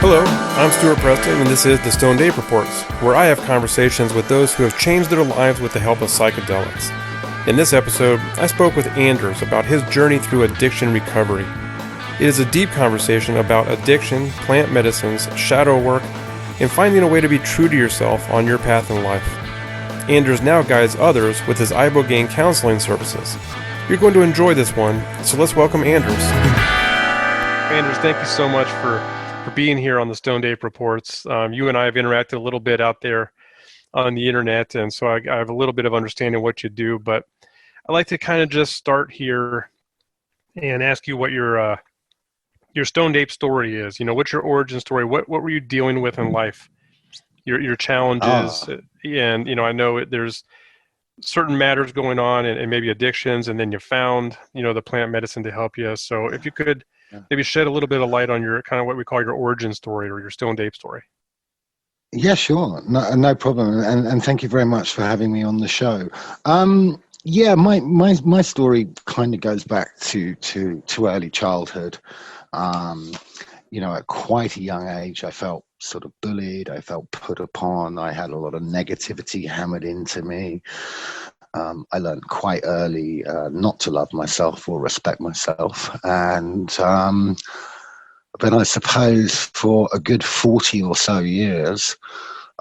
Hello, I'm Stuart Preston, and this is the Stoned Ape Reports, where I have conversations with those who have changed their lives with the help of psychedelics. In this episode, I spoke with Anders about his journey through addiction recovery. It is a deep conversation about addiction, plant medicines, shadow work, and finding a way to be true to yourself on your path in life. Anders now guides others with his Ibogaine counseling services. You're going to enjoy this one, so let's welcome Anders. Anders, thank you so much for being here on the Stoned Ape Reports. You and I have interacted a little bit out there on the internet, and so I have a little bit of understanding of what you do, but I'd like to kind of just start here and ask you what your Stoned Ape story is. You know, what's your origin story? What were you dealing with in life? Your challenges, and, you know, I know there's certain matters going on and maybe addictions, and then you found, you know, the plant medicine to help you. So if you could maybe shed a little bit of light on your kind of what we call your origin story or your Stoned Ape story. Yeah, sure. No problem. And thank you very much for having me on the show. Yeah, my story kind of goes back to early childhood. You know, at quite a young age, I felt sort of bullied. I felt put upon. I had a lot of negativity hammered into me. I learned quite early not to love myself or respect myself. And but I suppose for a good 40 or so years,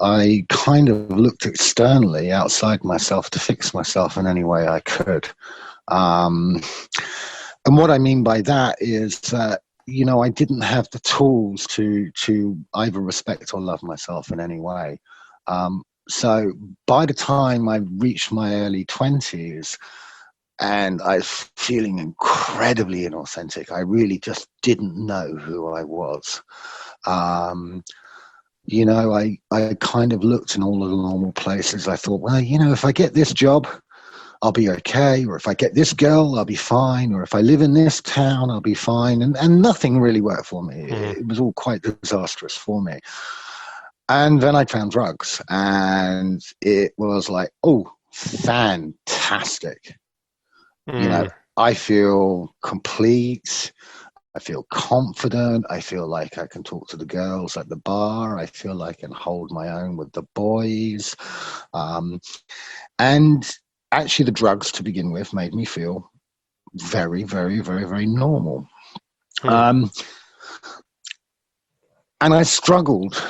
I kind of looked externally outside myself to fix myself in any way I could. And what I mean by that is that, you know, I didn't have the tools to either respect or love myself in any way. So by the time I reached my early 20s and I was feeling incredibly inauthentic, I really just didn't know who I was. You know, I kind of looked in all of the normal places. I thought, well, you know, if I get this job, I'll be okay. Or if I get this girl, I'll be fine. Or if I live in this town, I'll be fine. And nothing really worked for me. It was all quite disastrous for me. And then I found drugs, and it was like, oh, fantastic. You know, I feel complete. I feel confident. I feel like I can talk to the girls at the bar. I feel like I can hold my own with the boys. And actually, the drugs to begin with made me feel very, very, very, very normal. And I struggled.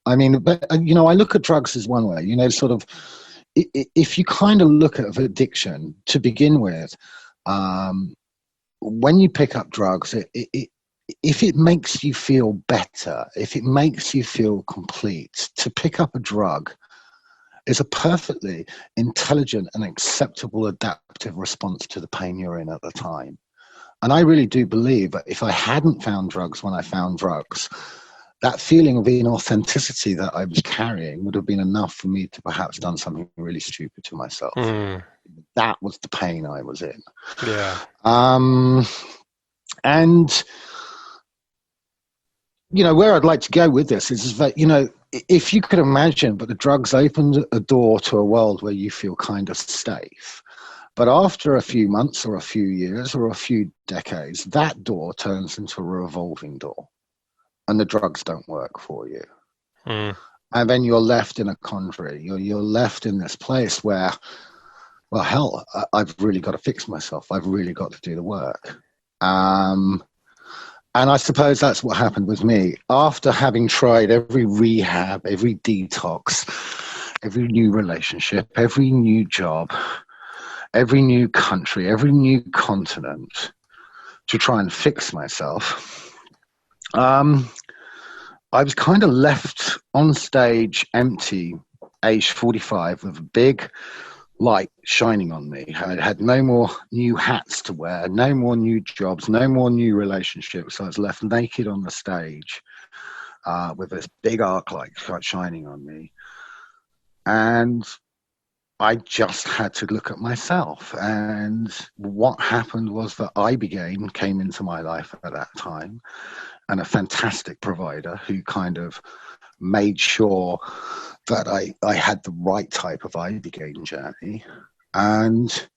I mean, but, you know, I look at drugs as one way, you know, sort of, if you kind of look at addiction to begin with, when you pick up drugs, if it makes you feel better, if it makes you feel complete, to pick up a drug is a perfectly intelligent and acceptable adaptive response to the pain you're in at the time. And I really do believe that if I hadn't found drugs when I found drugs, that feeling of inauthenticity that I was carrying would have been enough for me to perhaps done something really stupid to myself. That was the pain I was in. Yeah. And, you know, where I'd like to go with this is that, you know, if you could imagine, but the drugs opened a door to a world where you feel kind of safe. But after a few months or a few years or a few decades, that door turns into a revolving door. And the drugs don't work for you. And then you're left in a quandary. You're left in this place where, well, hell, I've really got to fix myself. I've really got to do the work. And I suppose that's what happened with me. After having tried every rehab, every detox, every new relationship, every new job, every new country, every new continent to try and fix myself, I was kind of left on stage empty, age 45, with a big light shining on me. I had no more new hats to wear, no more new jobs, no more new relationships. I was left naked on the stage with this big arc light shining on me. And I just had to look at myself. And what happened was that Ibogaine came into my life at that time, and a fantastic provider who kind of made sure that I had the right type of Ibogaine journey. And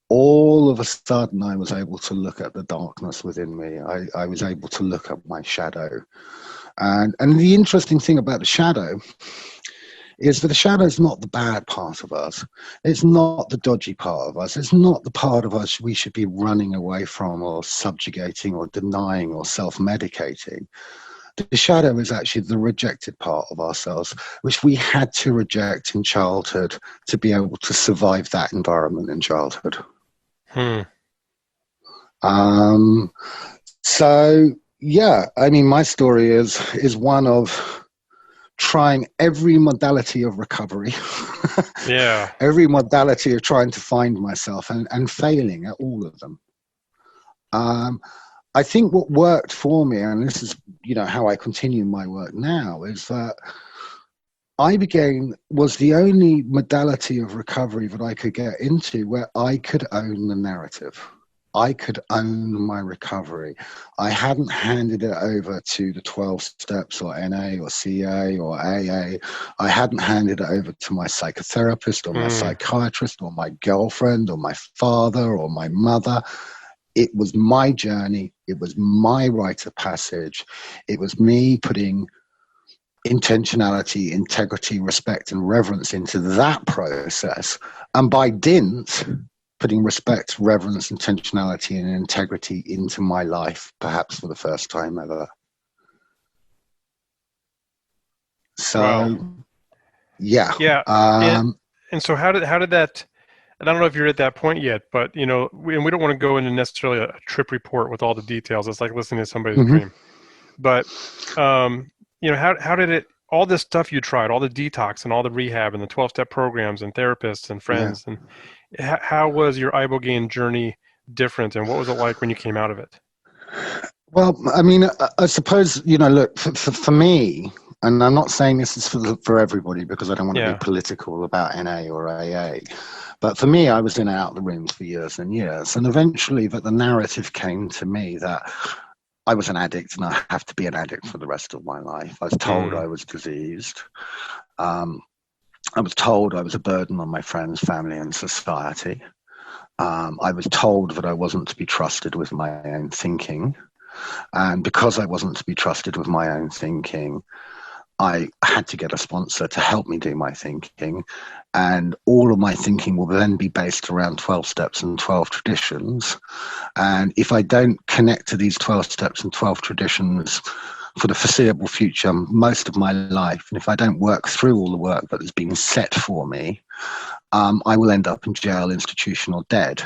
all of a sudden, I was able to look at the darkness within me. I was able to look at my shadow. And the interesting thing about the shadow is that the shadow is not the bad part of us. It's not the dodgy part of us. It's not the part of us we should be running away from or subjugating or denying or self-medicating. The shadow is actually the rejected part of ourselves, which we had to reject in childhood to be able to survive that environment in childhood. So, yeah, I mean, my story is one of trying every modality of recovery, Yeah. every modality of trying to find myself and failing at all of them. I think what worked for me, and this is, how I continue my work now, is that Ibogaine was the only modality of recovery that I could get into where I could own the narrative. I could own my recovery. I hadn't handed it over to the 12 steps or NA or CA or AA. I hadn't handed it over to my psychotherapist or my psychiatrist or my girlfriend or my father or my mother. It was my journey. It was my rite of passage. It was me putting intentionality, integrity, respect, and reverence into that process. And by dint, putting respect, reverence, intentionality, and integrity into my life, perhaps for the first time ever. So, Wow. yeah. Yeah. And so how did that, and I don't know if you're at that point yet, but, we don't want to go into necessarily a trip report with all the details. It's like listening to somebody's dream. But, how did it, all this stuff you tried, all the detox and all the rehab and the 12-step programs and therapists and friends, and how was your Ibogaine journey different, and what was it like when you came out of it? Well, I mean, I suppose, look, for me, and I'm not saying this is for everybody because I don't want to be political about NA or AA, but for me, I was in and out of the rooms for years and years. And eventually the narrative came to me that I was an addict and I have to be an addict for the rest of my life. I was told I was diseased. I was told I was a burden on my friends, family, and society. I was told that I wasn't to be trusted with my own thinking. And because I wasn't to be trusted with my own thinking, I had to get a sponsor to help me do my thinking. And all of my thinking will then be based around 12 steps and 12 traditions. And if I don't connect to these 12 steps and 12 traditions for the foreseeable future, most of my life, and if I don't work through all the work that has been set for me, I will end up in jail, institution, or dead.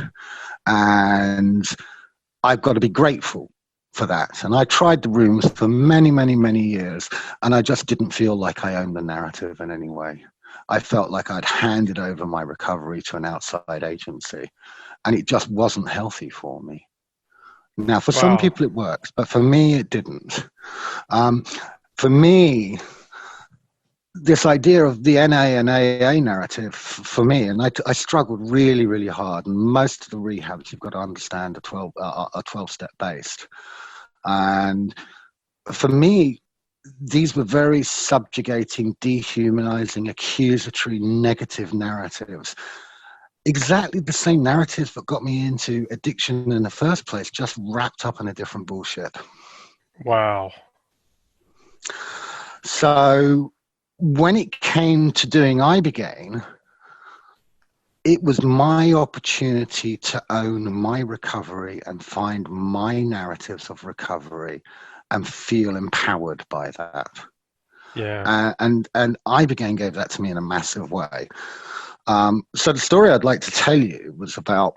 And I've got to be grateful for that. And I tried the rooms for many, many, many years, and I just didn't feel like I owned the narrative in any way. I felt like I'd handed over my recovery to an outside agency, and it just wasn't healthy for me. Now, for some people it works, but for me it didn't. For me, this idea of the NA and AA narrative for me, and I struggled really, really hard. And most of the rehabs, you've got to understand, are 12-step based. And for me, these were very subjugating, dehumanizing, accusatory, negative narratives. Exactly the same narratives that got me into addiction in the first place, just wrapped up in a different bullshit. Wow. So when it came to doing Ibogaine, it was my opportunity to own my recovery and find my narratives of recovery and feel empowered by that. Yeah. And Ibogaine gave that to me in a massive way. So the story I'd like to tell you was about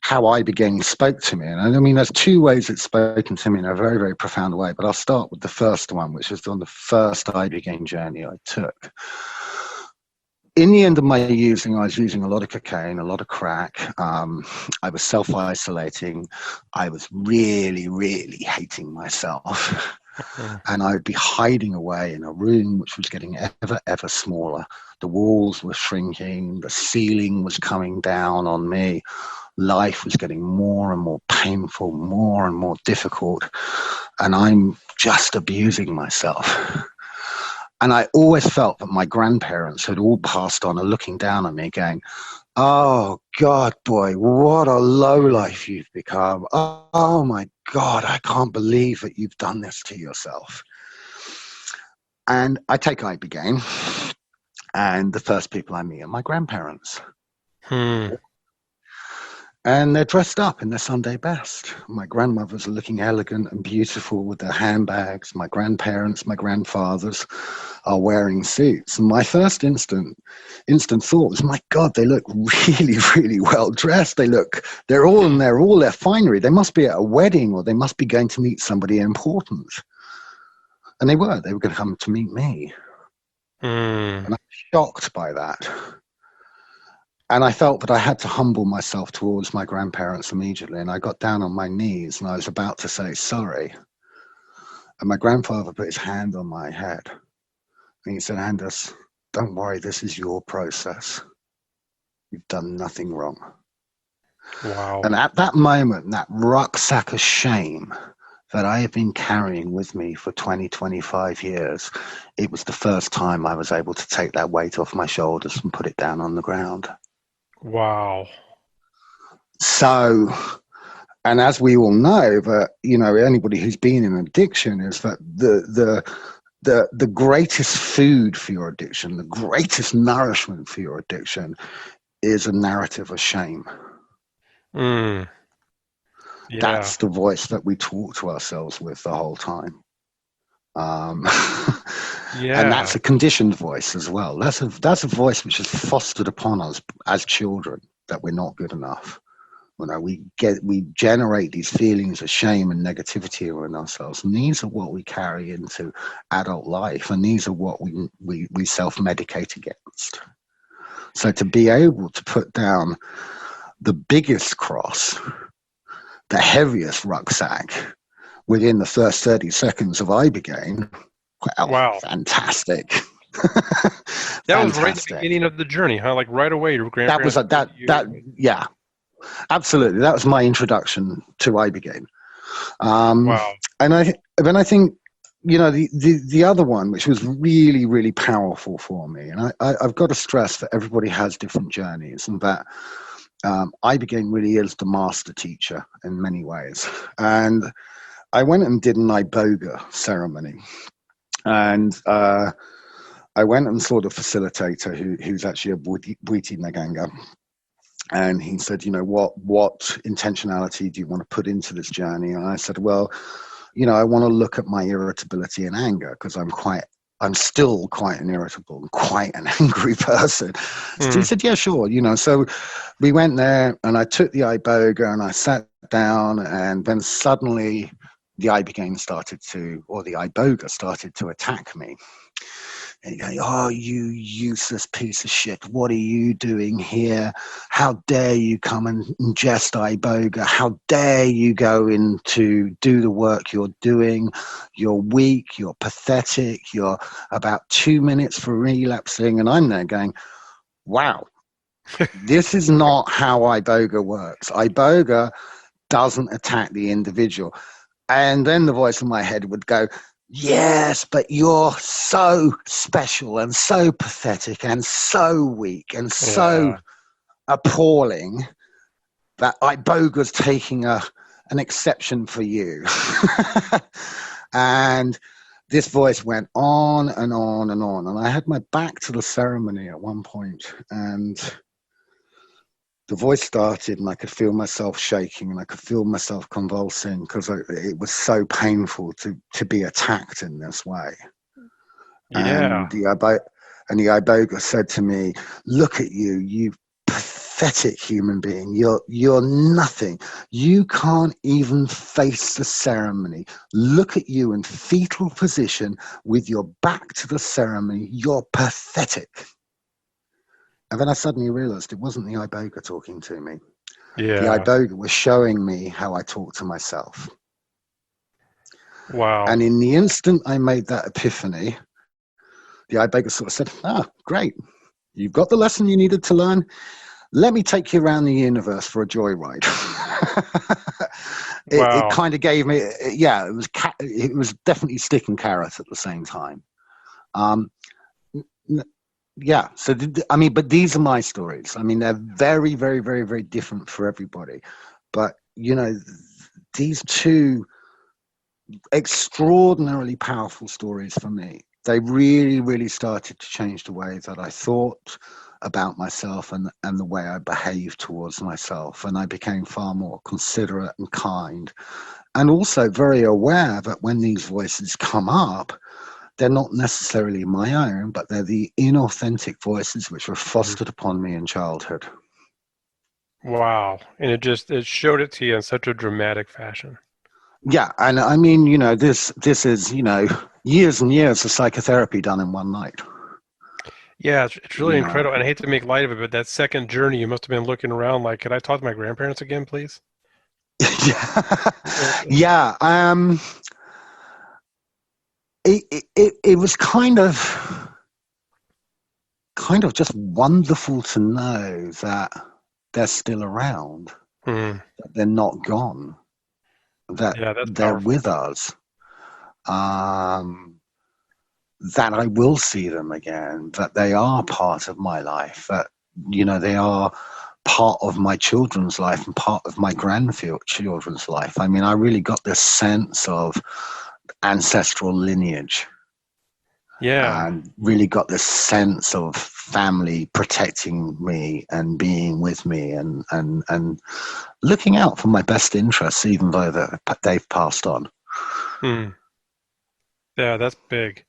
how Ibogaine spoke to me. And I mean, there's two ways it's spoken to me in a very, very profound way, but I'll start with the first one, which was on the first Ibogaine journey I took. In the end of my using, I was using a lot of cocaine, a lot of crack. I was self-isolating. I was really, really hating myself. And I would be hiding away in a room which was getting ever, ever smaller. The walls were shrinking. The ceiling was coming down on me. Life was getting more and more painful, more and more difficult. And I'm just abusing myself. And I always felt that my grandparents had all passed on and looking down on me going, "Oh, God, boy, what a lowlife you've become. Oh, my God, I can't believe that you've done this to yourself. And I take Ibogaine, and the first people I meet are my grandparents. Hmm. And they're dressed up in their Sunday best. My grandmothers are looking elegant and beautiful with their handbags. My grandparents, my grandfathers are wearing suits. And my first instant thought was, my God, they look really, really well dressed. They're all in all their finery. They must be at a wedding, or they must be going to meet somebody important. And they were going to come to meet me. Hmm. And I was shocked by that. And I felt that I had to humble myself towards my grandparents immediately. And I got down on my knees and I was about to say sorry. And my grandfather put his hand on my head. And he said, Anders, don't worry, this is your process. You've done nothing wrong. Wow. And at that moment, that rucksack of shame that I have been carrying with me for 20, 25 years, it was the first time I was able to take that weight off my shoulders and put it down on the ground. Wow. So, and as we all know, that, you know, anybody who's been in addiction, is that the greatest food for your addiction, the greatest nourishment for your addiction, is a narrative of shame. Mm. Yeah. That's the voice that we talk to ourselves with the whole time. Yeah. And that's a conditioned voice as well. That's a voice which is fostered upon us as children, that we're not good enough. You know, we generate these feelings of shame and negativity in ourselves, and these are what we carry into adult life, and these are what we self-medicate against. So to be able to put down the biggest cross, the heaviest rucksack, within the first 30 seconds of Ibogaine, well, Wow. fantastic. That was right at the beginning of the journey, huh? Like right away, your grandparents. Yeah, absolutely. That was my introduction to Ibogaine. Wow. And I think, you know, the other one, which was really, really powerful for me, and I've got to stress that everybody has different journeys, and that Ibogaine really is the master teacher in many ways. And I went and did an Iboga ceremony, and I went and saw the facilitator, who's actually a Bwiti Naganga. And he said, you know, what intentionality do you want to put into this journey? And I said, well, you know, I want to look at my irritability and anger, because I'm still quite an irritable and quite an angry person. So he said, yeah, sure. You know, so we went there and I took the Iboga and I sat down, and then suddenly the Ibogaine the Iboga started to attack me. And you go, oh, you useless piece of shit. What are you doing here? How dare you come and ingest Iboga? How dare you go in to do the work you're doing? You're weak. You're pathetic. You're about 2 minutes for relapsing. And I'm there going, wow, this is not how Iboga works. Iboga doesn't attack the individual. And then the voice in my head would go, yes, but you're so special and so pathetic and so weak and so appalling that Iboga's taking an exception for you. And this voice went on and on and on. And I had my back to the ceremony at one point, and the voice started, and I could feel myself shaking and I could feel myself convulsing, because it was so painful to be attacked in this way. Yeah. And the Iboga said to me, look at you, you pathetic human being. You're nothing. You can't even face the ceremony. Look at you in fetal position with your back to the ceremony. You're pathetic. And then I suddenly realized it wasn't the Iboga talking to me. Yeah. The Iboga was showing me how I talk to myself. Wow. And in the instant I made that epiphany, the Iboga sort of said, great. You've got the lesson you needed to learn. Let me take you around the universe for a joyride. It kind of gave me, it was definitely stick and carrot at the same time. Yeah. So, but these are my stories. I mean, they're very, very, very, very different for everybody. But, you know, these two extraordinarily powerful stories for me. They really, really started to change the way that I thought about myself and the way I behaved towards myself. And I became far more considerate and kind, and also very aware that when these voices come up, they're not necessarily my own, but they're the inauthentic voices which were fostered upon me in childhood. Wow. And it showed it to you in such a dramatic fashion. Yeah, and I mean, this is, years and years of psychotherapy done in one night. Yeah, it's really You know, incredible. And I hate to make light of it, but that second journey, you must have been looking around like, could I talk to my grandparents again, please? yeah, Uh, yeah. It was kind of just wonderful to know that they're still around, hmm. that they're not gone, that Yeah, that's they're powerful. with us. Um, that I will see them again, that they are part of my life, that, they are part of my children's life and part of my grandchildren's life. I mean, I really got this sense of ancestral lineage Yeah. and really got this sense of family protecting me and being with me and looking out for my best interests, even though they've passed on. Hmm. Yeah, that's big.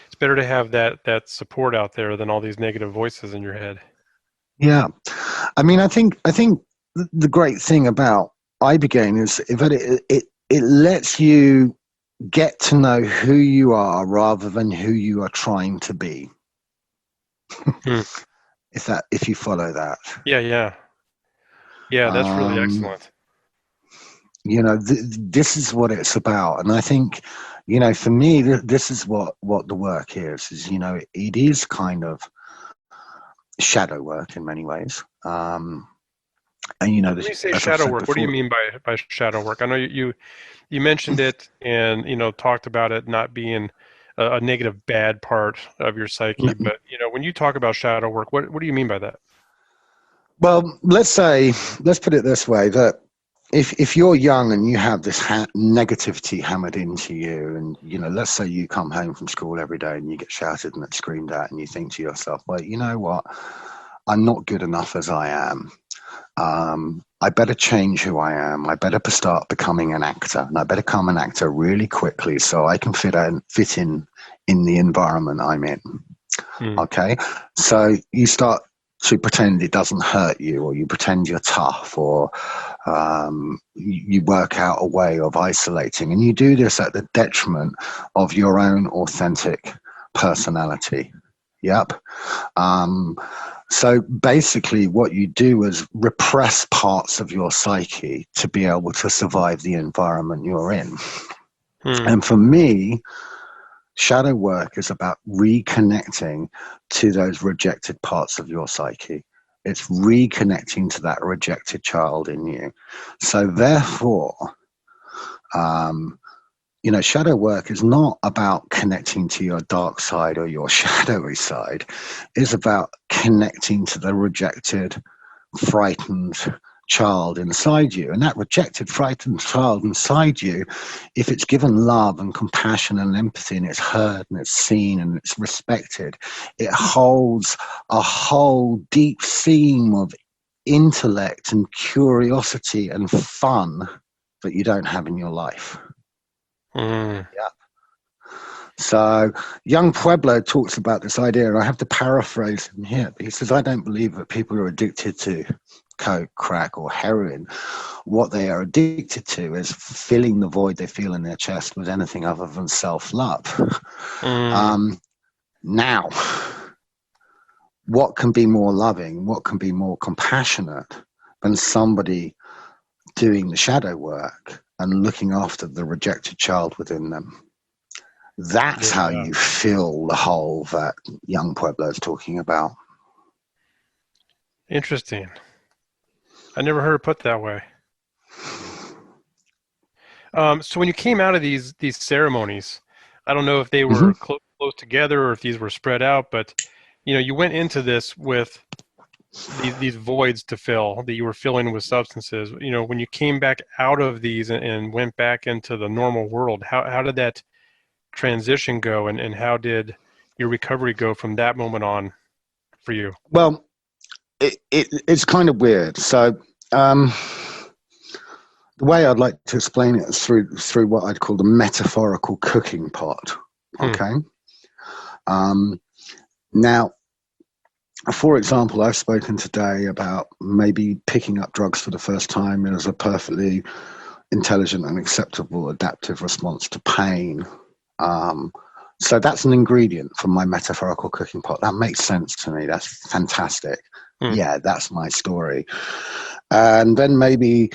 It's better to have that support out there than all these negative voices in your head. Yeah. I mean, I think the great thing about Ibogaine is that it lets you get to know who you are rather than who you are trying to be. Hmm. If you follow that, Yeah, yeah. Yeah, that's really um, excellent. this is what it's about, and I think, for me, this is what the work is. It is kind of shadow work in many ways. And When you say as I've shadow said work, what do you before. mean by shadow work? I know you mentioned it and talked about it not being a negative bad part of your psyche, but when you talk about shadow work, what do you mean by that? Well, let's put it this way, that if you're young and you have this negativity hammered into you, and let's say you come home from school every day and you get shouted and screamed at, and you think to yourself, well, you know what, I'm not good enough as I am. I better change who I am. I better start becoming an actor, and I better become an actor really quickly so I can fit in the environment I'm in. Hmm. Okay, so you start to pretend it doesn't hurt you, or you pretend you're tough, or you work out a way of isolating, and you do this at the detriment of your own authentic personality. Yep. Um, so basically, what you do is repress parts of your psyche to be able to survive the environment you're in. Hmm. And for me, shadow work is about reconnecting to those rejected parts of your psyche. It's reconnecting to that rejected child in you. So therefore, um, shadow work is not about connecting to your dark side or your shadowy side. It's about connecting to the rejected, frightened child inside you. And that rejected, frightened child inside you, if it's given love and compassion and empathy, and it's heard and it's seen and it's respected, it holds a whole deep seam of intellect and curiosity and fun that you don't have in your life. Hmm. Yeah. So young Pueblo talks about this idea, and I have to paraphrase him here. He says, I don't believe that people are addicted to coke, crack, or heroin. What they are addicted to is filling the void they feel in their chest with anything other than self-love. Hmm. Um, now, what can be more loving, what can be more compassionate than somebody doing the shadow work and looking after the rejected child within them? That's how Yeah. you fill the hole that young Pueblo is talking about. Interesting. I never heard it put that way. So when you came out of these ceremonies, I don't know if they Hmm. were close together or if these were spread out, but you went into this with these voids to fill that you were filling with substances. When you came back out of these and went back into the normal world, how did that transition go, and how did your recovery go from that moment on for you? Well, it's kind of weird. So the way I'd like to explain it is through what I'd call the metaphorical cooking pot. Okay. Now, for example, I've spoken today about maybe picking up drugs for the first time as a perfectly intelligent and acceptable adaptive response to pain. So that's an ingredient from my metaphorical cooking pot. That makes sense to me. That's fantastic. Yeah, that's my story. And then maybe,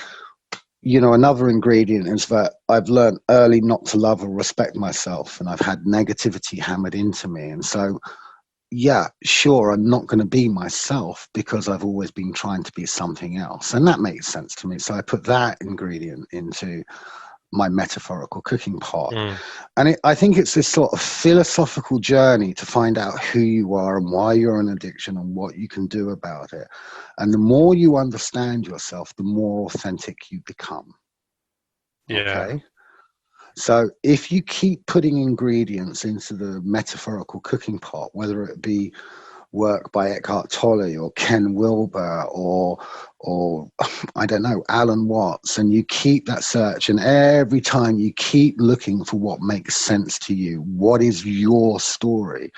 another ingredient is that I've learned early not to love or respect myself, and I've had negativity hammered into me. And so, yeah, sure, I'm not going to be myself because I've always been trying to be something else. And that makes sense to me. So I put that ingredient into my metaphorical cooking pot. And I think it's this sort of philosophical journey to find out who you are and why you're an addiction and what you can do about it. And the more you understand yourself, the more authentic you become. Yeah. Okay. So if you keep putting ingredients into the metaphorical cooking pot, whether it be work by Eckhart Tolle or Ken Wilber or I don't know, Alan Watts, and you keep that search, and every time you keep looking for what makes sense to you, what is your story,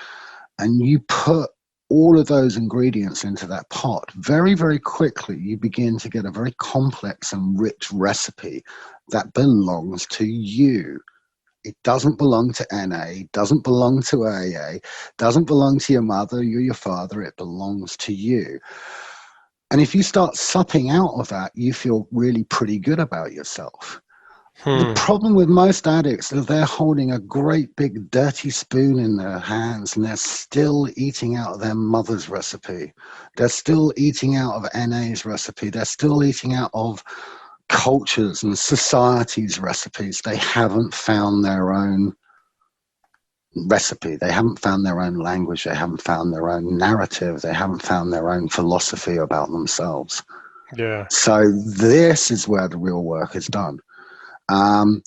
and you put all of those ingredients into that pot, very, very quickly you begin to get a very complex and rich recipe that belongs to you. It doesn't belong to NA, doesn't belong to AA, doesn't belong to your mother or your father. It belongs to you. And if you start supping out of that, you feel really pretty good about yourself. The problem with most addicts is they're holding a great big dirty spoon in their hands and they're still eating out of their mother's recipe. They're still eating out of NA's recipe. They're still eating out of cultures and society's recipes. They haven't found their own recipe. They haven't found their own language. They haven't found their own narrative. They haven't found their own philosophy about themselves. Yeah. So this is where the real work is done. And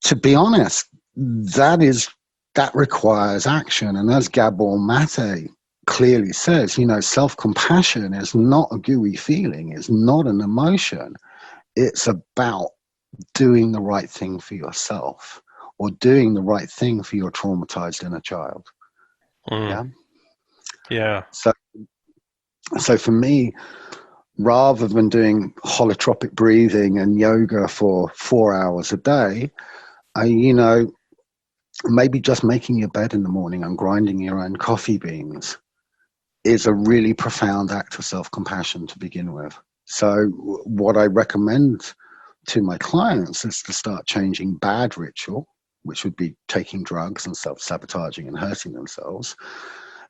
to be honest, that requires action. And as Gabor Mate clearly says, self-compassion is not a gooey feeling. It's not an emotion. It's about doing the right thing for yourself or doing the right thing for your traumatized inner child. Yeah. So for me, rather than doing holotropic breathing and yoga for 4 hours a day, maybe just making your bed in the morning and grinding your own coffee beans is a really profound act of self-compassion to begin with. So what I recommend to my clients is to start changing bad ritual, which would be taking drugs and self-sabotaging and hurting themselves,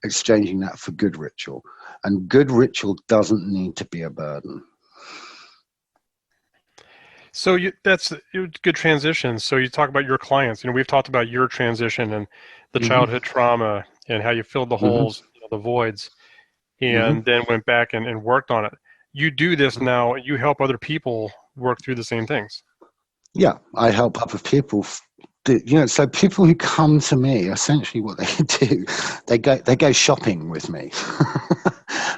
exchanging that for good ritual. And good ritual doesn't need to be a burden. So that's a good transition. So you talk about your clients. We've talked about your transition and the childhood trauma and how you filled the holes, the voids, and then went back and worked on it. You do this now. You help other people work through the same things. Yeah, I help other people. So people who come to me, essentially what they do, they go shopping with me.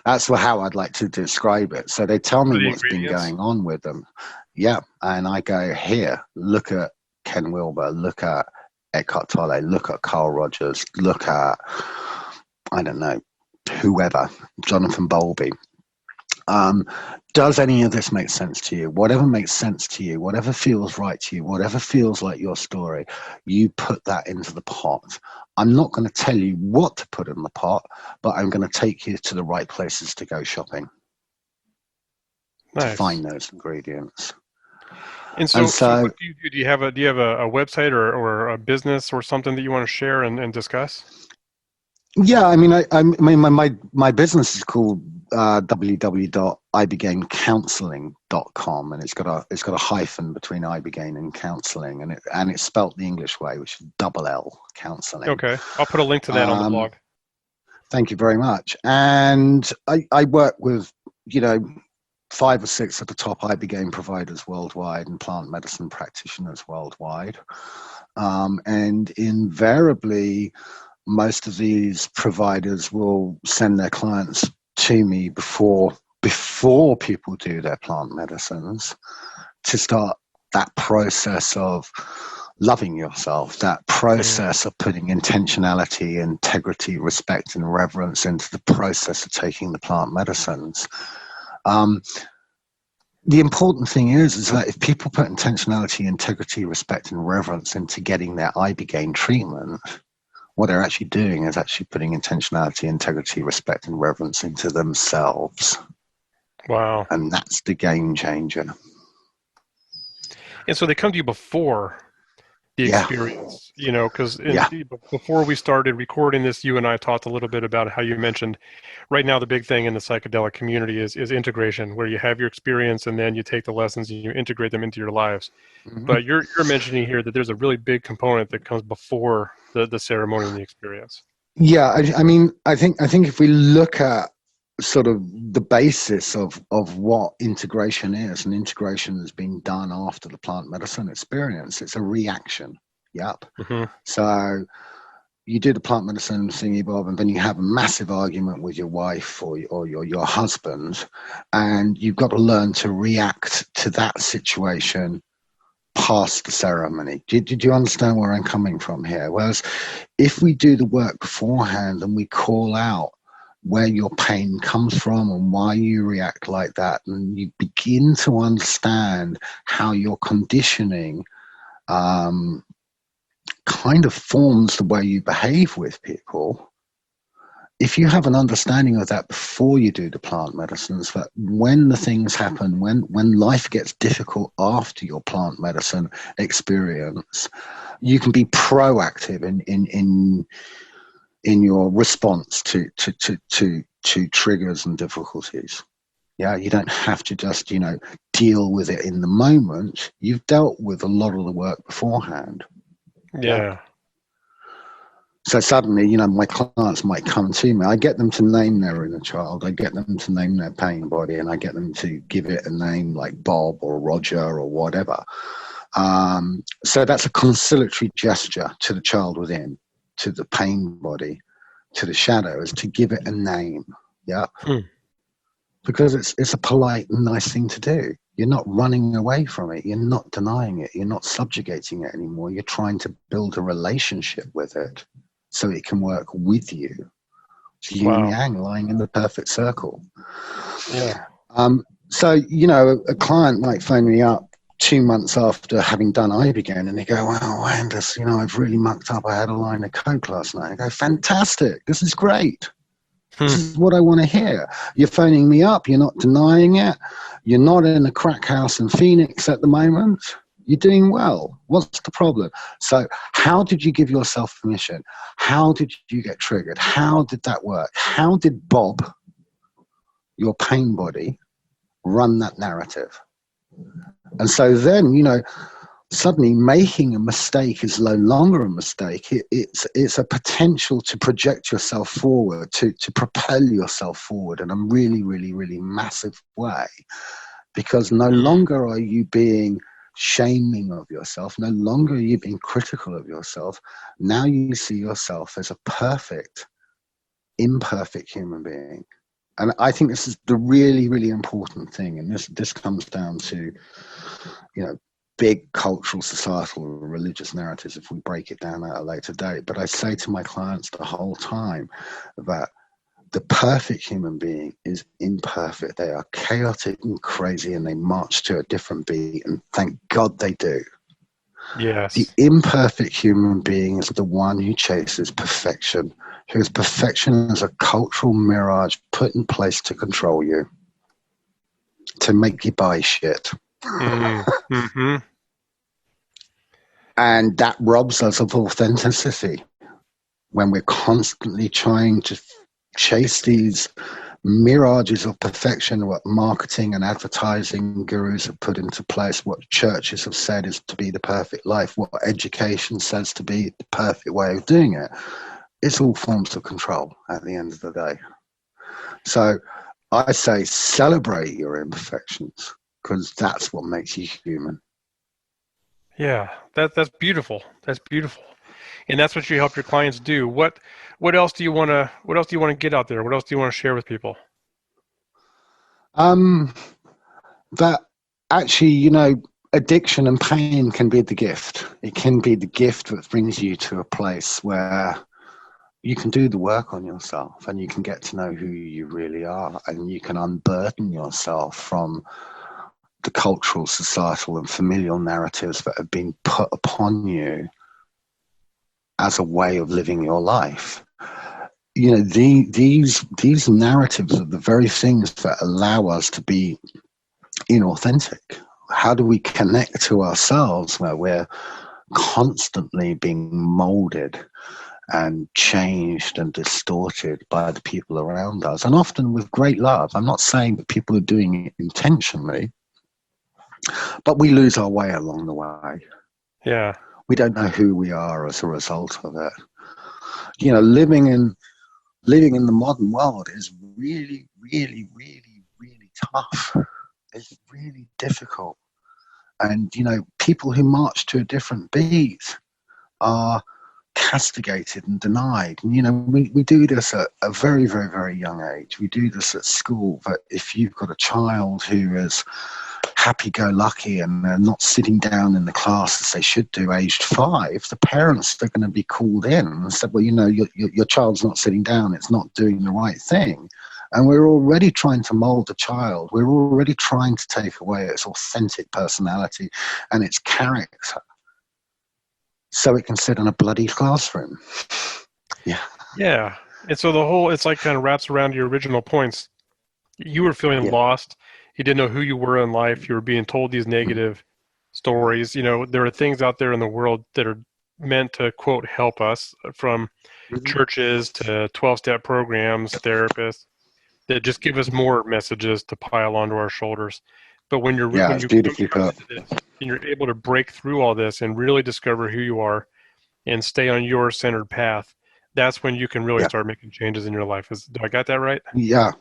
That's how I'd like to describe it. So they tell me what's been going on with them. Yeah, and I go, here, look at Ken Wilber, look at Eckhart Tolle, look at Carl Rogers, look at, I don't know, whoever, Jonathan Bowlby. Does any of this make sense to you? Whatever makes sense to you, whatever feels right to you, whatever feels like your story, you put that into the pot. I'm not going to tell you what to put in the pot, but I'm going to take you to the right places to go shopping. Nice. To find those ingredients. And so what do you do? Do you have a website or a business or something that you want to share and discuss? Yeah, I mean, my business is called www.ibogaincounseling.com, and it's got a hyphen between Ibogaine and counseling, and it's spelt the English way, which is double L counseling. Okay, I'll put a link to that on the blog. Thank you very much. And I work with, you know, 5 or 6 of the top Ibogaine providers worldwide and plant medicine practitioners worldwide. And invariably, most of these providers will send their clients to me before people do their plant medicines, to start that process of loving yourself, that process of putting intentionality, integrity, respect, and reverence into the process of taking the plant medicines. The important thing is that if people put intentionality, integrity, respect, and reverence into getting their Ibogaine treatment, what they're actually doing is actually putting intentionality, integrity, respect, and reverence into themselves. Wow. And that's the game changer. And so they come to you before the experience, you know, because before we started recording this, you and I talked a little bit about how you mentioned right now the big thing in the psychedelic community is integration, where you have your experience and then you take the lessons and you integrate them into your lives. But you're mentioning here that there's a really big component that comes before the ceremony and the experience. Yeah, I mean, I think if we look at sort of the basis of what integration is, and integration has been done after the plant medicine experience, it's a reaction. Yep. So you do the plant medicine thingy bob, and then you have a massive argument with your wife or your husband, and you've got to learn to react to that situation past the ceremony. Did you understand where I'm coming from here? Whereas if we do the work beforehand and we call out where your pain comes from and why you react like that, and you begin to understand how your conditioning kind of forms the way you behave with people, if you have an understanding of that before you do the plant medicines, that when the things happen, when life gets difficult after your plant medicine experience, you can be proactive in your response to triggers and difficulties. Yeah, you don't have to just, you know, deal with it in the moment. You've dealt with a lot of the work beforehand. Yeah. So suddenly, you know, my clients might come to me. I get them to name their inner child. I get them to name their pain body, and I get them to give it a name like Bob or Roger or whatever. So that's a conciliatory gesture to the child within, to the pain body, to the shadow, is to give it a name. Yeah. Because it's a polite and nice thing to do. You're not running away from it. You're not denying it. You're not subjugating it anymore. You're trying to build a relationship with it so it can work with you. It's yin and yang lying in the perfect circle. Yeah. So, you know, a client might phone me up 2 months after having done Ibogaine, and they go, "Wow, Anders, you know, I've really mucked up. I had a line of coke last night." I go, "Fantastic. This is great. This is what I want to hear. You're phoning me up. You're not denying it. You're not in a crack house in Phoenix at the moment. You're doing well. What's the problem?" So how did you give yourself permission? How did you get triggered? How did that work? How did Bob, your pain body, run that narrative? And so then, you know, suddenly making a mistake is no longer a mistake. It's a potential to project yourself forward, to propel yourself forward in a really, really, really massive way. Because no longer are you being shaming of yourself, no longer are you being critical of yourself. Now you see yourself as a perfect, imperfect human being. And I think this is the really, really important thing. And this comes down to, you know, big cultural, societal, religious narratives if we break it down at a later date. But I say to my clients the whole time that the perfect human being is imperfect. They are chaotic and crazy, and they march to a different beat, and thank God they do. Yes. The imperfect human being is the one who chases perfection, whose perfection is a cultural mirage put in place to control you, to make you buy shit. And that robs us of authenticity when we're constantly trying to chase these mirages of perfection, what marketing and advertising gurus have put into place, what churches have said is to be the perfect life, what education says to be the perfect way of doing it. it's all forms of control at the end of the day. So I say celebrate your imperfections, because that's what makes you human. Yeah, that's beautiful. That's beautiful. And that's what you help your clients do. What else do you want to get out there? What else do you want to share with people? Um, that actually, addiction and pain can be the gift. It can be the gift that brings you to a place where you can do the work on yourself and you can get to know who you really are, and you can unburden yourself from the cultural, societal, and familial narratives that have been put upon you as a way of living your life. These narratives are the very things that allow us to be inauthentic. How do we connect to ourselves where we're constantly being molded and changed and distorted by the people around us, and often with great love? I'm not saying that people are doing it intentionally, but we lose our way along the way. Yeah. We don't know who we are as a result of it. Living in the modern world is really, really, really, really tough. It's really difficult. And, people who march to a different beat are castigated and denied. And, we do this at a very, very, very young age. We do this at school. But if you've got a child who is happy-go-lucky and they're not sitting down in the class as they should do, aged 5, the parents are going to be called in and said, well, your child's not sitting down. It's not doing the right thing. And we're already trying to mold a child. We're already trying to take away its authentic personality and its character so it can sit in a bloody classroom. Yeah. Yeah. And so it's like kind of wraps around your original points. You were feeling Yeah. lost. You didn't know who you were in life. You were being told these negative stories. There are things out there in the world that are meant to, quote, help us, from churches to 12-step programs, therapists, that just give us more messages to pile onto our shoulders. But when Yeah, it's you come beautifully put. into this and you're able to break through all this and really discover who you are and stay on your centered path, that's when you can really Yeah. start making changes in your life. Do I got that right? Yeah.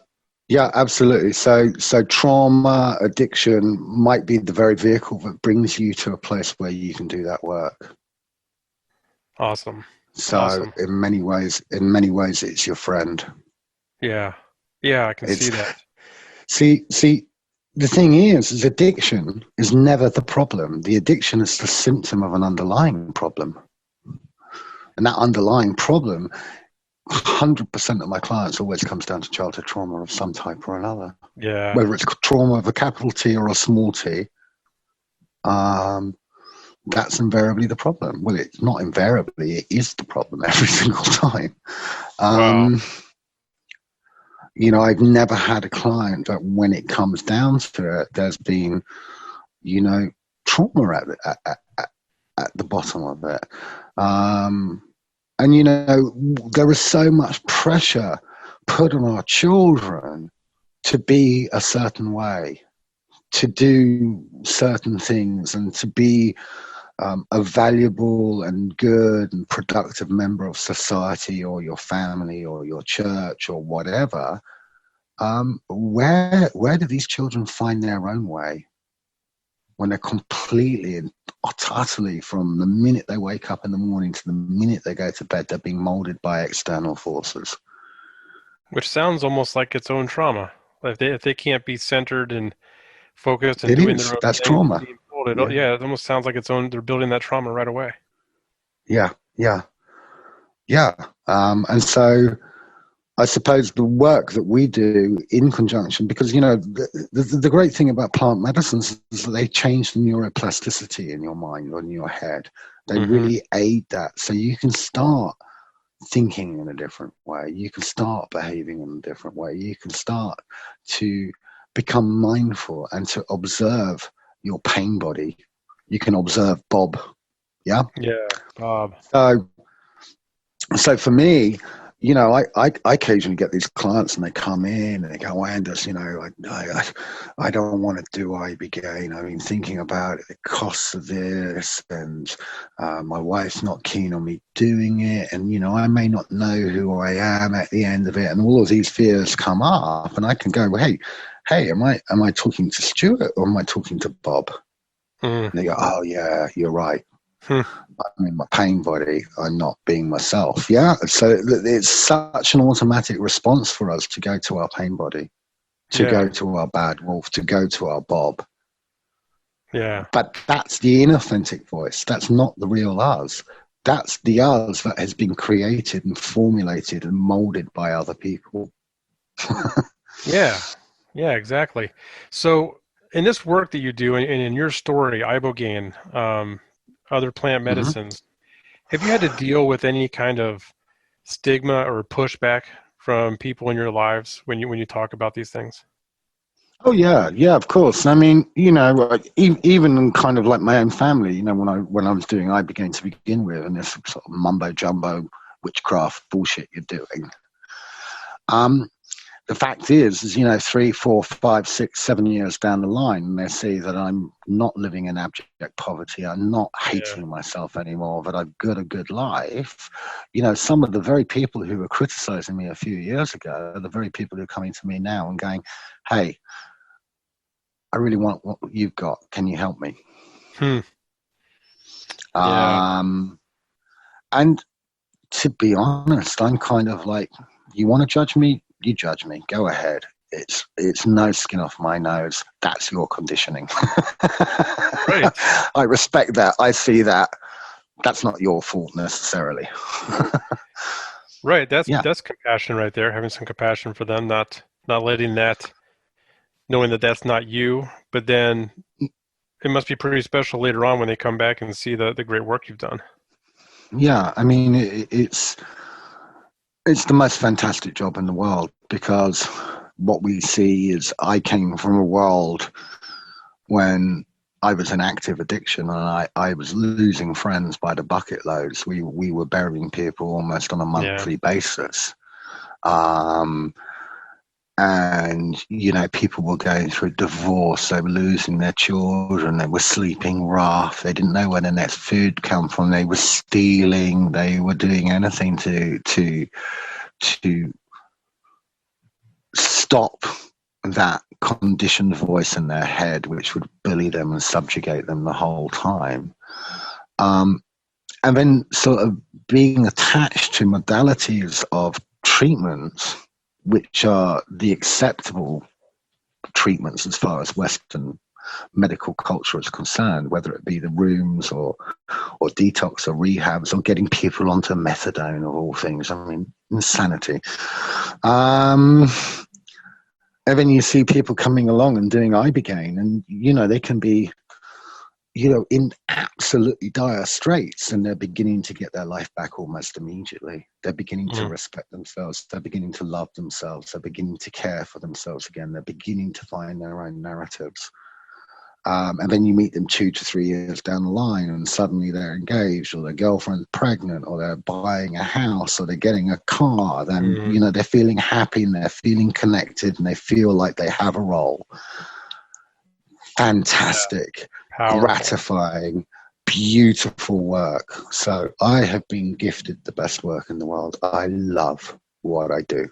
Yeah, absolutely. So trauma, addiction might be the very vehicle that brings you to a place where you can do that work. Awesome. So Awesome. in many ways, it's your friend. Yeah. Yeah, I can see It's that. see, the thing is addiction is never the problem. The addiction is the symptom of an underlying problem. And that underlying problem, 100% of my clients always comes down to childhood trauma of some type or another. Yeah. Whether it's trauma of a capital T or a small t, that's invariably the problem. Well, it's not invariably, it is the problem every single time. Wow. I've never had a client that when it comes down to it, there's been, trauma at the bottom of it. And, there is so much pressure put on our children to be a certain way, to do certain things, and to be a valuable and good and productive member of society or your family or your church or whatever. Where do these children find their own way when they're completely and utterly, from the minute they wake up in the morning to the minute they go to bed, they're being molded by external forces? Which sounds almost like its own trauma. If they can't be centered and focused and It doing their is. own That's thing, trauma. being pulled, Yeah. it almost sounds like its own. They're building that trauma right away. Yeah. Yeah. Yeah. And so I suppose the work that we do in conjunction, because, the great thing about plant medicines is that they change the neuroplasticity in your mind or in your head. They really aid that. So you can start thinking in a different way. You can start behaving in a different way. You can start to become mindful and to observe your pain body. You can observe Bob. Yeah. Yeah, Bob. So for me, I occasionally get these clients and they come in and they go, oh, Anders, I don't want to do Ibogaine. I've been thinking about it, the costs of this, and my wife's not keen on me doing it. And, I may not know who I am at the end of it. And all of these fears come up and I can go, well, hey, am I talking to Stuart or am I talking to Bob? Mm. And they go, oh, yeah, you're right. Hmm. I'm in my pain body. I'm not being myself. Yeah. So it's such an automatic response for us to go to our pain body, to Yeah. go to our bad wolf, to go to our Bob. Yeah. But that's the inauthentic voice. That's not the real us. That's the us that has been created and formulated and molded by other people. Yeah. Yeah, exactly. So in this work that you do and in your story, Ibogaine, other plant Mm-hmm. medicines, have you had to deal with any kind of stigma or pushback from people in your lives when you talk about these things? Oh yeah, yeah, of course. I mean, even in kind of like my own family, when I was doing Ibogaine to begin with, and this sort of mumbo jumbo witchcraft bullshit you're doing. The fact is, 3, 4, 5, 6, 7 years down the line, and they see that I'm not living in abject poverty, I'm not Yeah. hating myself anymore, that I've got a good life. Some of the very people who were criticizing me a few years ago are the very people who are coming to me now and going, hey, I really want what you've got. Can you help me? Hmm. Yeah. Um, and to be honest, I'm kind of like, you want to judge me? You judge me. Go ahead. It's no skin off my nose. That's your conditioning. Right. I respect that. I see that. That's not your fault necessarily. Right. That's Yeah. that's compassion right there. Having some compassion for them, not letting that, knowing that that's not you. But then it must be pretty special later on when they come back and see the great work you've done. Yeah. I mean, it's the most fantastic job in the world because what we see is I came from a world when I was in active addiction and I was losing friends by the bucket loads. We were burying people almost on a Yeah. monthly basis. Um, and, people were going through divorce. They were losing their children. They were sleeping rough. They didn't know where the next food come from. They were stealing. They were doing anything to stop that conditioned voice in their head, which would bully them and subjugate them the whole time. Um, and then sort of being attached to modalities of treatments, which are the acceptable treatments as far as Western medical culture is concerned, whether it be the rooms or detox or rehabs or getting people onto methadone of all things. I mean, insanity. And then you see people coming along and doing Ibogaine, and they can be, in absolutely dire straits, and they're beginning to get their life back almost immediately. They're beginning to Mm. respect themselves. They're beginning to love themselves. They're beginning to care for themselves again. They're beginning to find their own narratives. And then you meet them 2 to 3 years down the line, and suddenly they're engaged, or their girlfriend's pregnant, or they're buying a house, or they're getting a car. Then Mm. they're feeling happy and they're feeling connected, and they feel like they have a role. Yeah. Fantastic, Powerful. gratifying, beautiful work. So I have been gifted the best work in the world. I love what I do,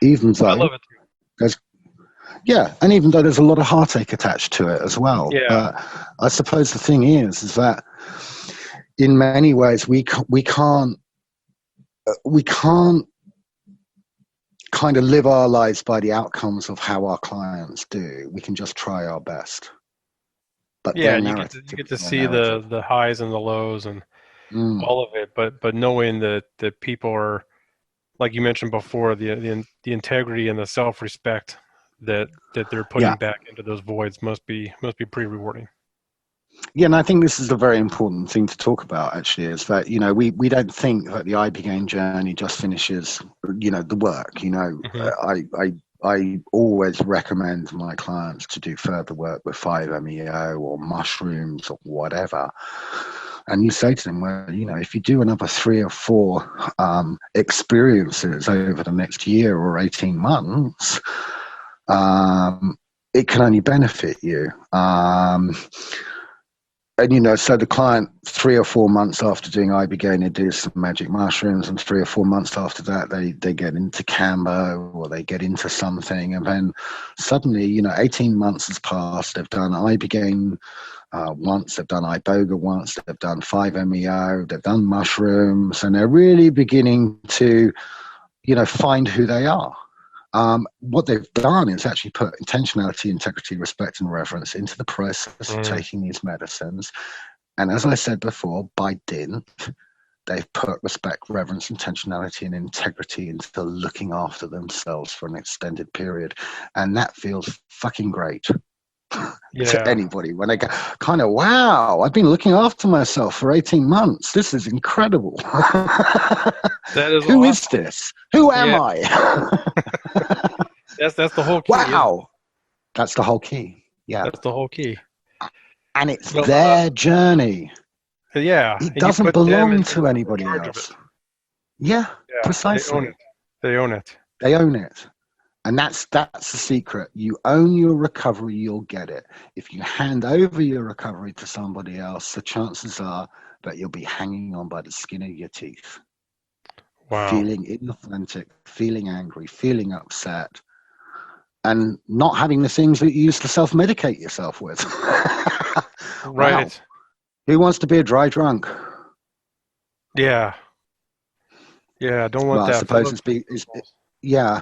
even I though love it too. there's Yeah, and even though there's a lot of heartache attached to it as well. Yeah. But I suppose the thing is that in many ways we can't kind of live our lives by the outcomes of how our clients do. We can just try our best. But Yeah, their and narrative you get to is their see narrative. the highs and the lows and Mm. all of it, but knowing that people are, like you mentioned before, the integrity and the self-respect that they're Yeah. putting back into those voids must be pretty rewarding. Yeah, and I think this is a very important thing to talk about. Actually, is that we don't think that the Ibogaine journey just finishes the work. Hmm. I always recommend my clients to do further work with 5-MeO or mushrooms or whatever. And you say to them, well, if you do another 3 or 4 experiences over the next year or 18 months, it can only benefit you. And, so the client, 3 or 4 months after doing Ibogaine, they do some magic mushrooms, and 3 or 4 months after that, they get into Cambo, or they get into something. And then suddenly, 18 months has passed. They've done Ibogaine once, they've done Iboga once, they've done 5-MeO, they've done mushrooms, and they're really beginning to, find who they are. What they've done is actually put intentionality, integrity, respect, and reverence into the process of taking these medicines. And as I said before, by dint, they've put respect, reverence, intentionality, and integrity into looking after themselves for an extended period. And that feels fucking great. To anybody when they go, kind of, wow, I've been looking after myself for 18 months. This is incredible. That is Who awesome. is this? Who am I? That's the whole key. Wow. That's the whole key. Yeah. That's the whole key. And it's their journey. Yeah. It doesn't belong to anybody else. Yeah, precisely. They own it. They own it. And that's the secret. You own your recovery, you'll get it. If you hand over your recovery to somebody else, the chances are that you'll be hanging on by the skin of your teeth. Wow. Feeling inauthentic, feeling angry, feeling upset, and not having the things that you used to self-medicate yourself with. Right. Wow. Who wants to be a dry drunk? Yeah. Yeah, don't want that. I suppose yeah.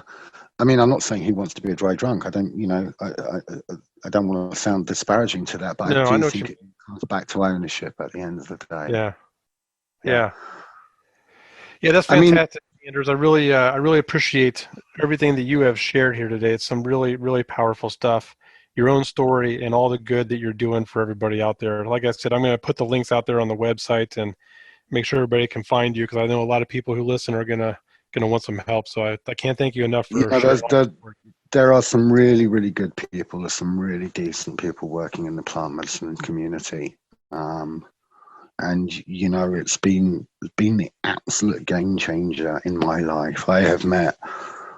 I mean, I'm not saying who wants to be a dry drunk. I don't, I don't want to sound disparaging to that, but I do think it comes back to ownership at the end of the day. Yeah, that's fantastic, Anders. I really appreciate everything that you have shared here today. It's some really, really powerful stuff. Your own story and all the good that you're doing for everybody out there. Like I said, I'm going to put the links out there on the website and make sure everybody can find you, because I know a lot of people who listen are going to want some help. So I can't thank you enough for sharing. There are some really, really good people. There's some really decent people working in the plant medicine community. And it's been the absolute game changer in my life. I have met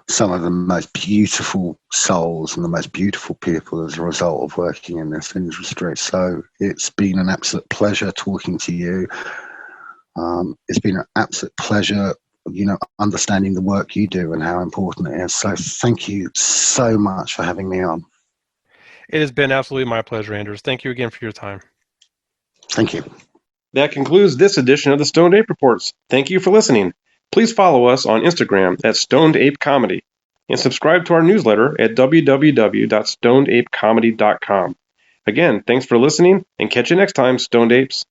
some of the most beautiful souls and the most beautiful people as a result of working in this industry. So it's been an absolute pleasure talking to you. It's been an absolute pleasure, understanding the work you do and how important it is. So thank you so much for having me on. It has been absolutely my pleasure, Anders. Thank you again for your time. Thank you. That concludes this edition of the Stoned Ape Reports. Thank you for listening. Please follow us on Instagram at Stoned Ape Comedy and subscribe to our newsletter at www.stonedapecomedy.com. Again, thanks for listening, and catch you next time, Stoned Apes.